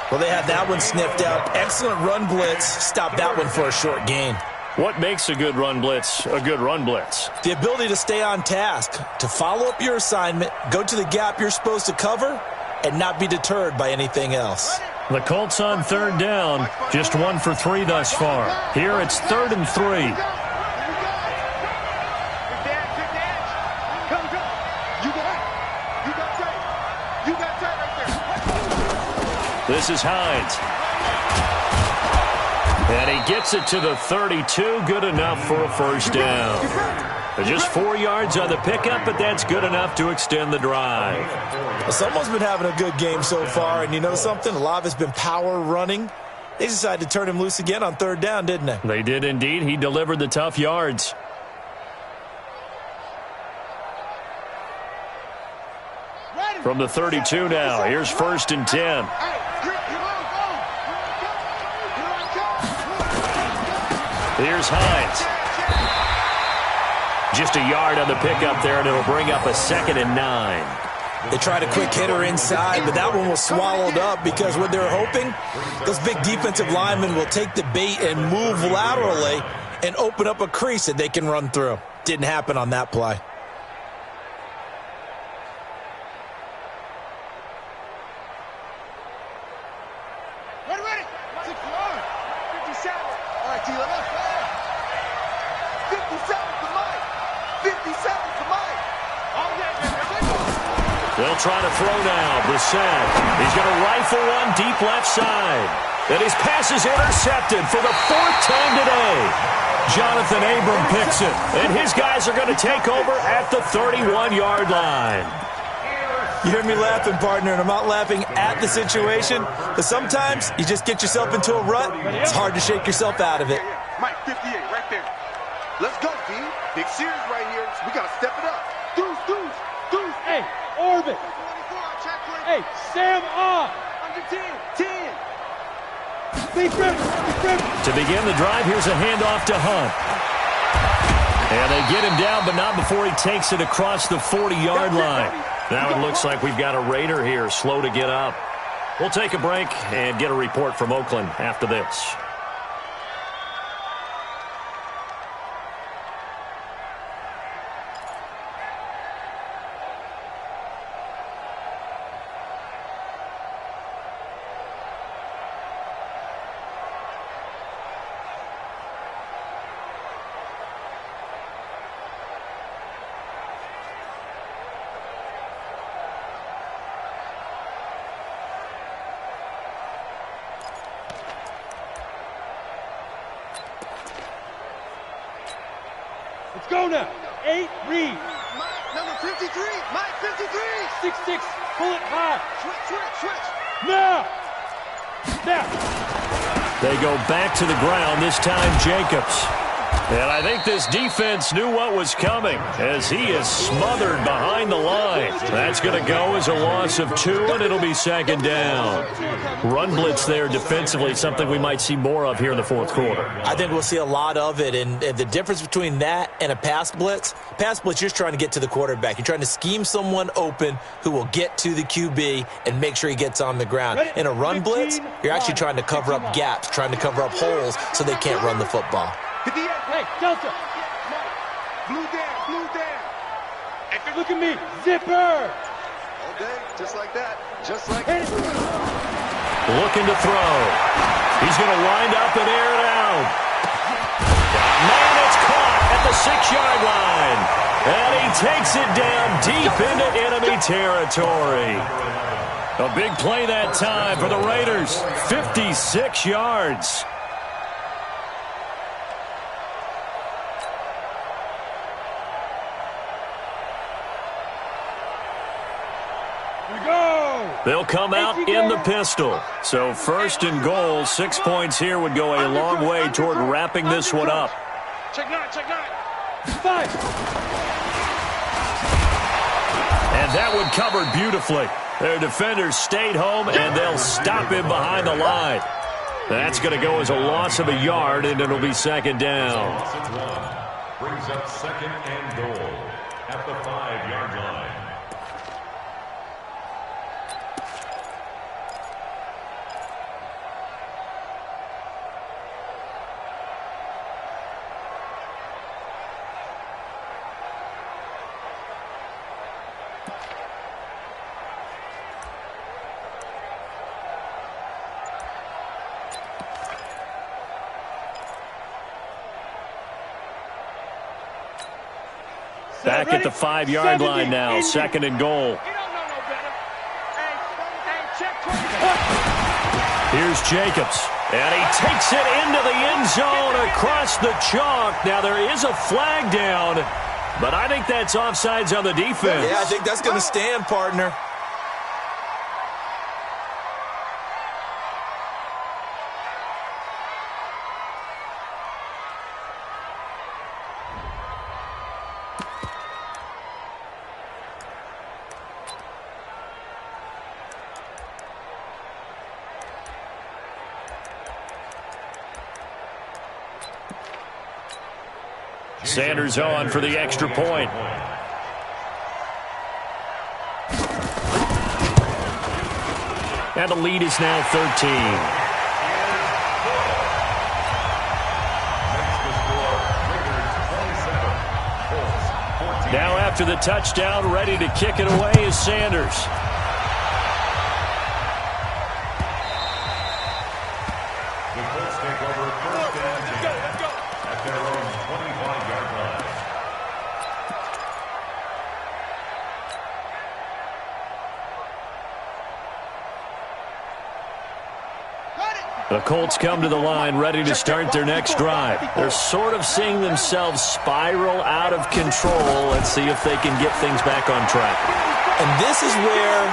Well, they had that one sniffed out. Excellent run blitz. Stop that one for a short gain. What makes a good run blitz a good run blitz? The ability to stay on task, to follow up your assignment, go to the gap you're supposed to cover, and not be deterred by anything else. The Colts on 3rd down, just 1 for 3 thus far. Here it's 3rd and 3. This is Hines. And he gets it to the 32. Good enough for a first down. Just 4 yards on the pickup, but that's good enough to extend the drive. Well, someone's been having a good game so far, and you know something? A lot of it's been power running. They decided to turn him loose again on 3rd down, didn't they? They did indeed. He delivered the tough yards. From the 32 now, here's 1st and 10. Here's Hines. Just a yard on the pickup there, and it'll bring up a 2nd and 9. They tried a quick hitter inside, but that one was swallowed up because what they're hoping, those big defensive linemen will take the bait and move laterally and open up a crease that they can run through. Didn't happen on that play. Ready. 60 yards. 57. All right, T, let's go. 57 to Mike. 57 to Mike. All day, They'll try to throw now. Brissett. He's going to rifle one deep left side. And his pass is intercepted for the 4th time today. Jonathan Abram picks it. And his guys are going to take over at the 31-yard line. You hear me laughing, partner, and I'm not laughing at the situation, but sometimes you just get yourself into a rut. It's hard to shake yourself out of it. Mike, 58, right there. Let's go, D. Big series right here. We got to step it up. Deuce. Hey, Orbit. 24, check play. Hey, Sam off. Under 10. Big rip. To begin the drive, here's a handoff to Hunt. And they get him down, but not before he takes it across the 40-yard line. Now it looks like we've got a Raider here, slow to get up. We'll take a break and get a report from Oakland after this. Let's go now. 8, read. Mike, number 53. Mike, 53. 6-6, pull it high. Switch. Now. They go back to the ground, this time Jacobs. And I think this defense knew what was coming as he is smothered behind the line. That's going to go as a loss of 2, and it'll be 2nd down. Run blitz there defensively, something we might see more of here in the 4th quarter. I think we'll see a lot of it, and the difference between that and a pass blitz, you're just trying to get to the quarterback. You're trying to scheme someone open who will get to the QB and make sure he gets on the ground. In a run blitz, you're actually trying to cover up gaps, trying to cover up holes so they can't run the football. Hey, Delta. Blue down. Hey, look at me. Zipper. All day, just like that. Looking to throw. He's going to wind up and air it out. Man, it's caught at the 6-yard line. And he takes it down deep into enemy territory. A big play that time for the Raiders. 56 yards. They'll come out in the pistol. So 1st and goal, 6 points here would go a long way toward wrapping this one up. Check nine. 5. And that one covered beautifully. Their defenders stayed home, and they'll stop him behind the line. That's going to go as a loss of a yard, and it'll be second down. Brings up second and goal at the 5-yard line. Back at the 5-yard line now, second and goal. Here's Jacobs, and he takes it into the end zone across the chalk. Now, there is a flag down, but I think that's offsides on the defense. Yeah, I think that's going to stand, partner. Sanders on for the extra point. And the lead is now 13. Now after the touchdown, ready to kick it away is Sanders. The Colts take over first and 10 at their own 25-yard line. The Colts come to the line ready to start their next drive. They're sort of seeing themselves spiral out of control. Let's see if they can get things back on track. And this is where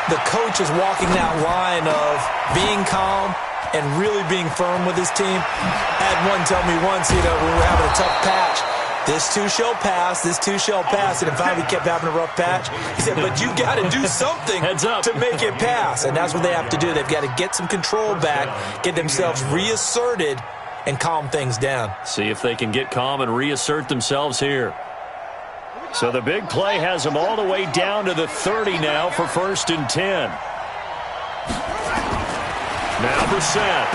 the coach is walking that line of being calm and really being firm with his team. I had one tell me once, we were having a tough patch. This too shall pass, this too shall pass. And finally kept having a rough patch. He said, but you got to do something to make it pass. And that's what they have to do. They've got to get some control back, get themselves reasserted, and calm things down. See if they can get calm and reassert themselves here. So the big play has them all the way down to the 30 now for first and 10. Now Brissett.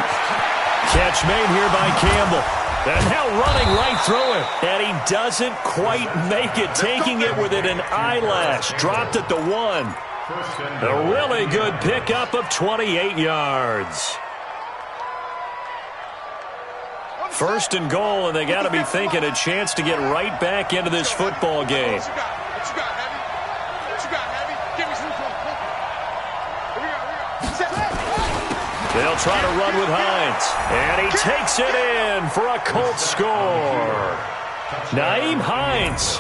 Catch made here by Campbell. And now running right through him. And he doesn't quite make it, taking it within an eyelash. Dropped at the 1. A really good pickup of 28 yards. First and goal, and they got to be thinking a chance to get right back into this football game. They'll try to run with Hines. And he takes it in for a Colts score. Nyheim Hines,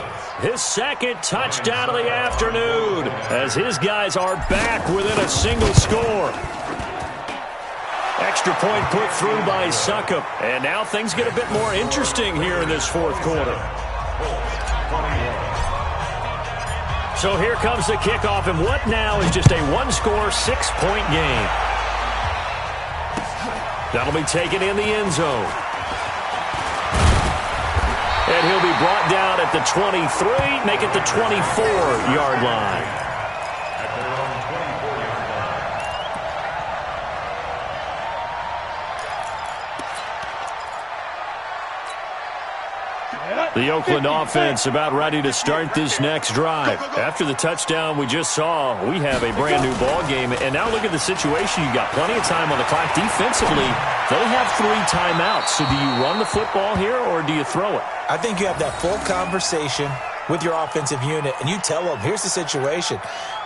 his second touchdown of the afternoon, as his guys are back within a single score. Extra point put through by Succop. And now things get a bit more interesting here in this fourth quarter. So here comes the kickoff, and what now is just a one-score, 6-point game. That'll be taken in the end zone. And he'll be brought down at the 23, make it the 24-yard line. At their own 24-yard line. The Oakland offense about ready to start this next drive. After the touchdown we just saw, we have a brand new ball game. And now look at the situation. You got plenty of time on the clock. Defensively, they have 3 timeouts. So do you run the football here or do you throw it? I think you have that full conversation with your offensive unit, and you tell them, here's the situation.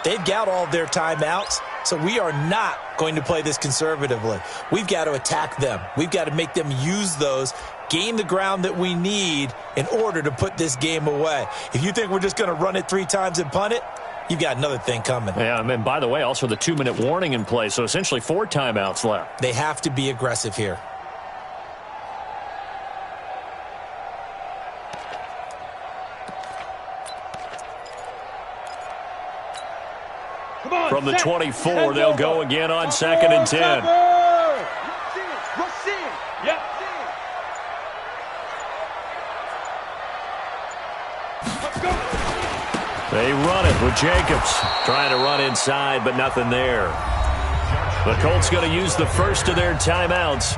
They've got all their timeouts, so we are not going to play this conservatively. We've got to attack them. We've got to make them use those, gain the ground that we need in order to put this game away. If you think we're just going to run it 3 times and punt it, you've got another thing coming. Yeah, and by the way, also the 2-minute warning in play, so essentially 4 timeouts left. They have to be aggressive here. From the 24, they'll go again on 2nd and 10. They run it with Jacobs. Trying to run inside, but nothing there. The Colts going to use the first of their timeouts.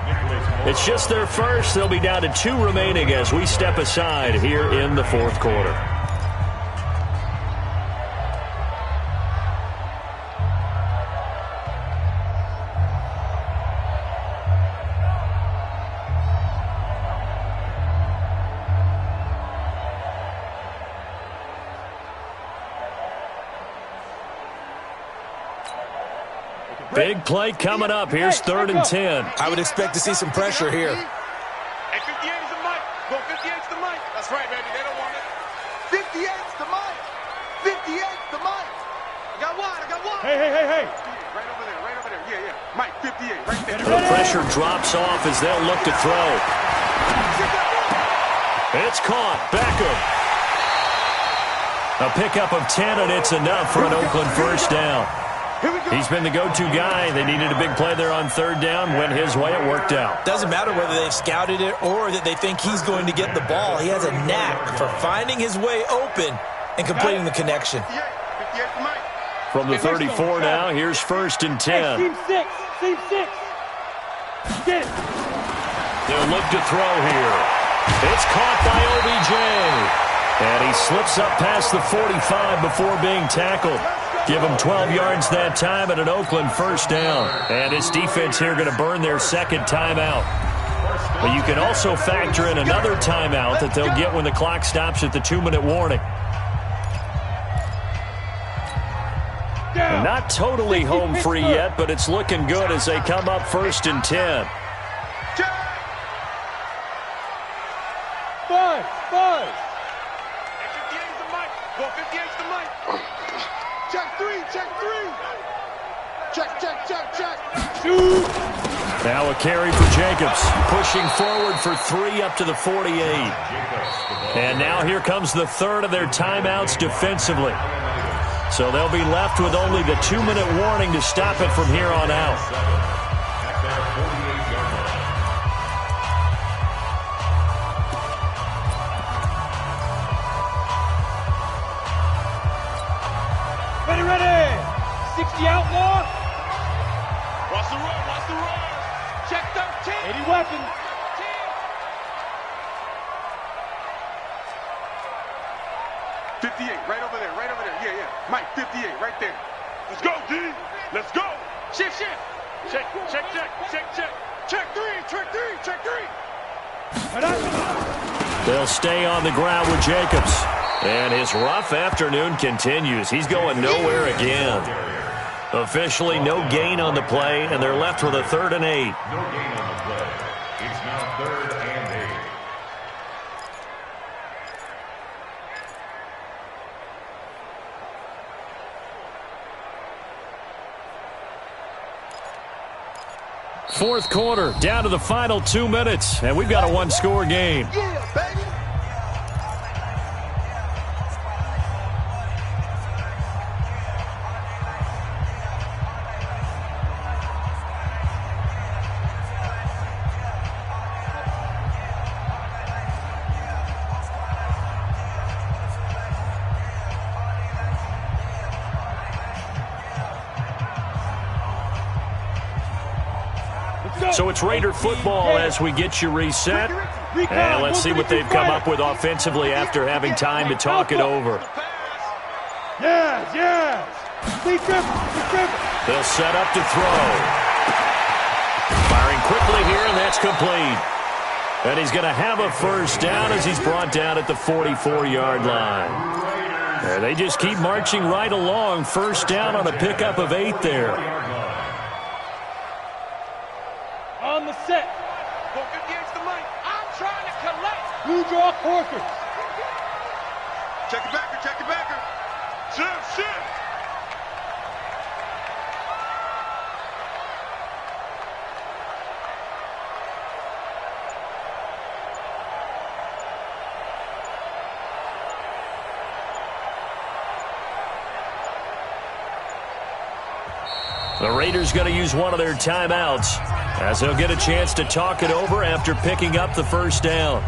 It's just their first. They'll be down to 2 remaining as we step aside here in the fourth quarter. Big play coming up. Here's 3rd and 10. I would expect to see some pressure here. Hey, 58's the mic. Go 58's the mic. That's right, baby. They don't want it. 58's the mic. 58's the mic. I got one. Hey. Right over there. Yeah. Mike, 58, right there. The pressure drops off as they'll look to throw. It's caught. Beckham. A pickup of 10, and it's enough for an Oakland first down. He's been the go-to guy. They needed a big play there on 3rd down. Went his way. It worked out. Doesn't matter whether they've scouted it or that they think he's going to get the ball. He has a knack for finding his way open and completing the connection. 58's the mic. From the 34 now, here's 1st and 10. Team 6. Get it. They'll look to throw here. It's caught by OBJ. And he slips up past the 45 before being tackled. Give him 12 yards that time and an Oakland first down. And his defense here going to burn their 2nd timeout. But you can also factor in another timeout that they'll get when the clock stops at the 2-minute warning. And not totally home free yet, but it's looking good as they come up 1st and 10. 5. 58's the mic. Go 58's the mic. Check 3. Check. Shoot. Now a carry for Jacobs, pushing forward for 3 up to the 48. And now here comes the 3rd of their timeouts defensively. So they'll be left with only the 2-minute warning to stop it from here on out. Ready. 60 outlaw. Watch the run. Check 13. 80 weapons. 58, right over there. Yeah. Mike, 58, right there. Let's go, D. Let's go. Shift. Check. Check 3. They'll stay on the ground with Jacobs. And his rough afternoon continues. He's going nowhere again. Officially no gain on the play, and they're left with a 3rd and 8. No gain on the play. It's now 3rd and 8. Fourth quarter, down to the final 2 minutes, and we've got a 1-score game. Yeah, baby. So it's Raider football as we get you reset. And let's see what they've come up with offensively after having time to talk it over. Yes. They'll set up to throw. Firing quickly here, and that's complete. And he's going to have a first down as he's brought down at the 44-yard line. And they just keep marching right along. First down on a pickup of 8 there. On the set. Go 58's the mic. I'm trying to collect. Blue draw quarters. Check it backer. Shift. The Raiders going to use one of their timeouts as they'll get a chance to talk it over after picking up the first down.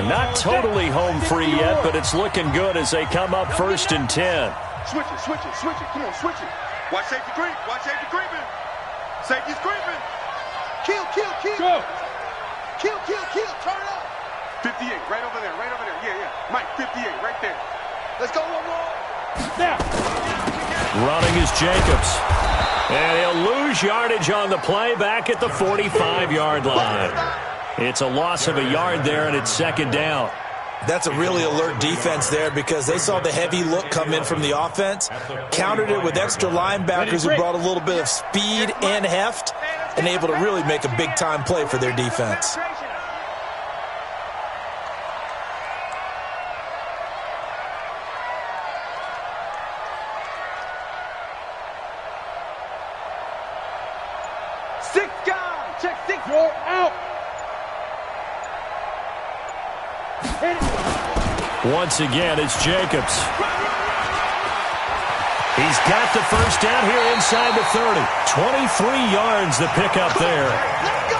Not totally home free yet, but it's looking good as they come up 1st and 10. Switch it, switch it, switch it. Come on, switch it. Watch safety creep. Watch safety creeping. Safety's creeping. Kill, kill, kill. Go. Kill, kill, kill. Turn it up. 58, right over there, right over there. Yeah, yeah. Mike, 58, right there. Let's go one more. Now. Running is Jacobs. And he'll lose yardage on the play back at the 45-yard line. It's a loss of a yard there, and it's 2nd down. That's a really alert defense there because they saw the heavy look come in from the offense, countered it with extra linebackers who brought a little bit of speed and heft, and able to really make a big-time play for their defense. Six guys. Check 6. You're out. Once again, it's Jacobs. He's got the first down here inside the 30. 23 yards the pickup there.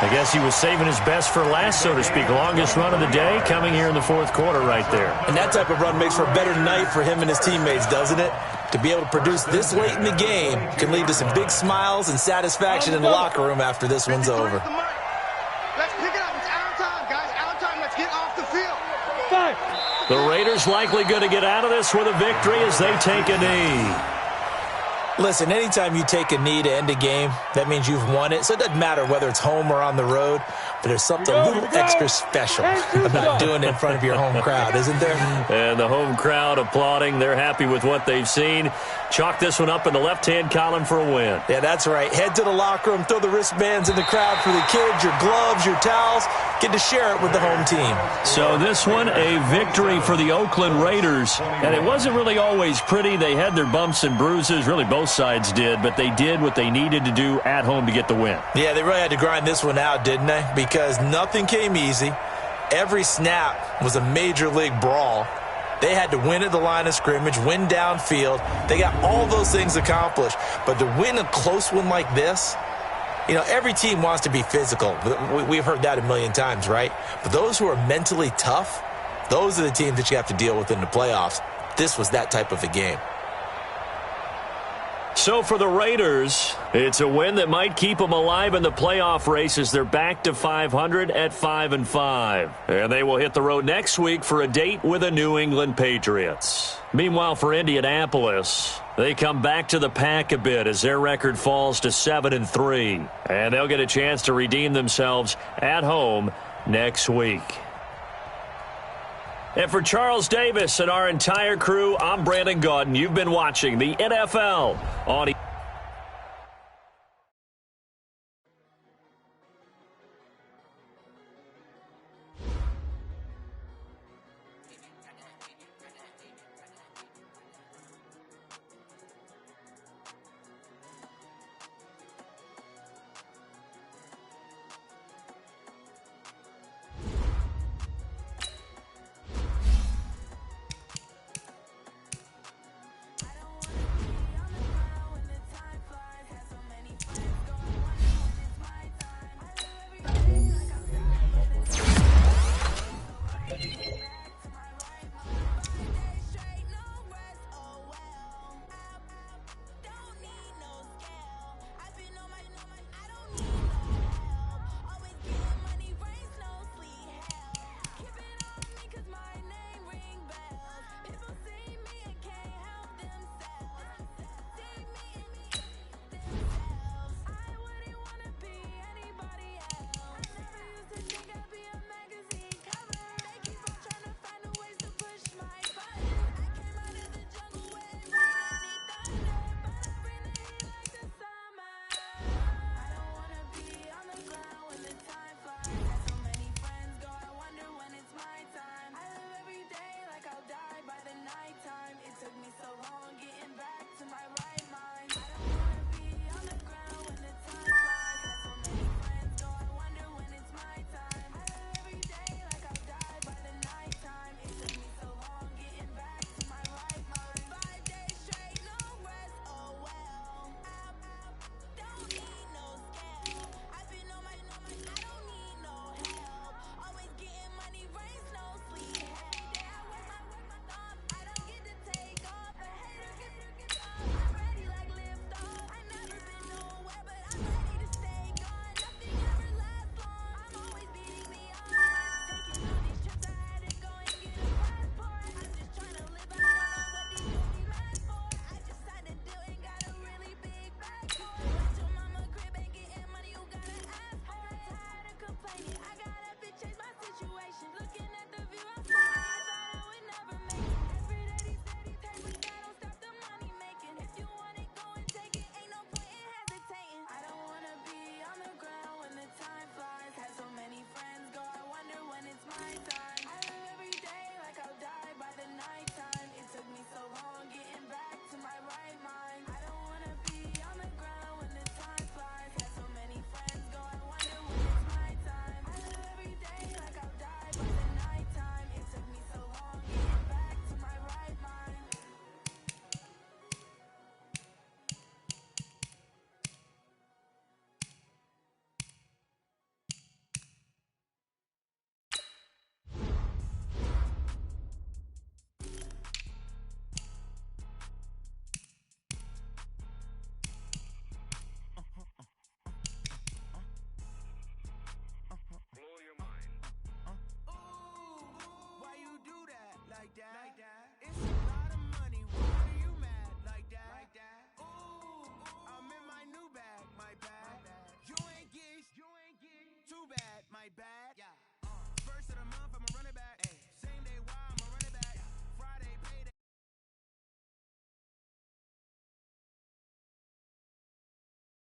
I guess he was saving his best for last, so to speak. Longest run of the day coming here in the 4th quarter right there. And that type of run makes for a better night for him and his teammates, doesn't it? To be able to produce this late in the game can lead to some big smiles and satisfaction in the locker room after this one's over. Let's pick it up. It's our time, guys. Our time. Let's get off the field. 5. The Raiders likely going to get out of this with a victory as they take a knee. Listen, anytime you take a knee to end a game, that means you've won it. So it doesn't matter whether it's home or on the road, but there's something a little extra special about doing it in front of your home crowd, isn't there? And the home crowd applauding. They're happy with what they've seen. Chalk this one up in the left-hand column for a win. Yeah, that's right. Head to the locker room, throw the wristbands in the crowd for the kids, your gloves, your towels. Get to share it with the home team. So this one, a victory for the Oakland Raiders. And it wasn't really always pretty. They had their bumps and bruises. Really, both sides did. But they did what they needed to do at home to get the win. Yeah, they really had to grind this one out, didn't they? Because nothing came easy. Every snap was a major league brawl. They had to win at the line of scrimmage, win downfield. They got all those things accomplished. But to win a close one like this, you know, every team wants to be physical. We've heard that a million times, right? But those who are mentally tough, those are the teams that you have to deal with in the playoffs. This was that type of a game. So for the Raiders, it's a win that might keep them alive in the playoff race as they're back to 500 at 5-5. And they will hit the road next week for a date with the New England Patriots. Meanwhile, for Indianapolis, they come back to the pack a bit as their record falls to 7-3. And they'll get a chance to redeem themselves at home next week. And for Charles Davis and our entire crew, I'm Brandon Gaudin. You've been watching the NFL on